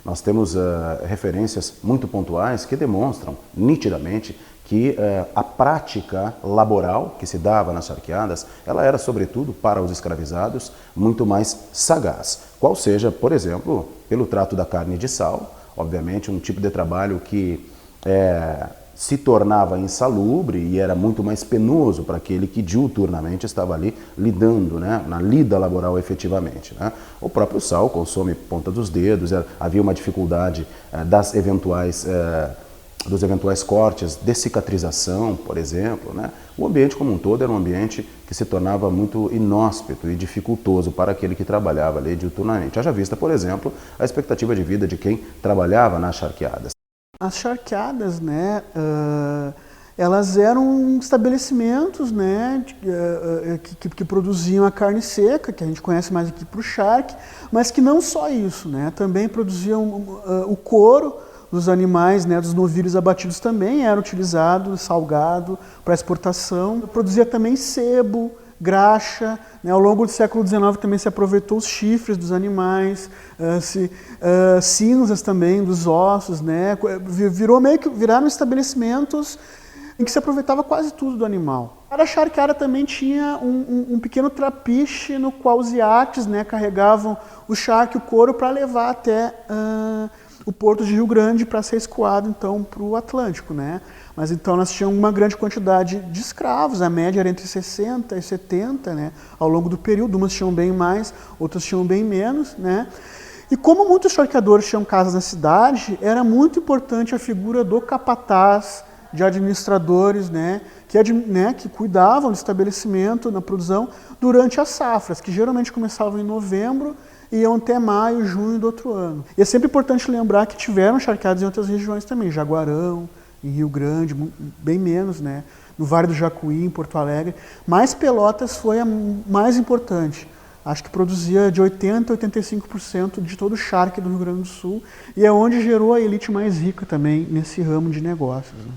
Nós temos referências muito pontuais que demonstram nitidamente que a prática laboral que se dava nas charqueadas, ela era, sobretudo, para os escravizados, muito mais sagaz. Qual seja, por exemplo, pelo trato da carne de sal, obviamente um tipo de trabalho que se tornava insalubre e era muito mais penoso para aquele que diuturnamente estava ali lidando, né, na lida laboral efetivamente. Né? O próprio sal consome ponta dos dedos, havia uma dificuldade dos eventuais cortes de cicatrização, por exemplo. Né? O ambiente como um todo era um ambiente que se tornava muito inóspito e dificultoso para aquele que trabalhava ali diuturnamente. Haja vista, por exemplo, a expectativa de vida de quem trabalhava nas charqueadas. As charqueadas, né, elas eram estabelecimentos, né, que produziam a carne seca, que a gente conhece mais aqui para o charque, mas que não só isso, né, também produziam o couro dos animais, né, dos novilhos abatidos também era utilizado, salgado para exportação. Produzia também sebo, graxa, né? Ao longo do século XIX também se aproveitou os chifres dos animais, cinzas também dos ossos, né? Viraram estabelecimentos em que se aproveitava quase tudo do animal. Cada charqueada também tinha um pequeno trapiche no qual os iates, né, carregavam o charque, o couro, para levar até o porto de Rio Grande para ser escoado então para o Atlântico, né? Mas então nós tínhamos uma grande quantidade de escravos, a média era entre 60 e 70, né? Ao longo do período, umas tinham bem mais, outras tinham bem menos, né? E como muitos charqueadores tinham casas na cidade, era muito importante a figura do capataz, de administradores, né? Que cuidavam do estabelecimento, na produção, durante as safras, que geralmente começavam em novembro e iam até maio, junho do outro ano. E é sempre importante lembrar que tiveram charqueadas em outras regiões também, Jaguarão, em Rio Grande, bem menos, né? No Vale do Jacuí, em Porto Alegre, mas Pelotas foi a mais importante. Acho que produzia de 80% a 85% de todo o charque do Rio Grande do Sul e é onde gerou a elite mais rica também nesse ramo de negócios. Né?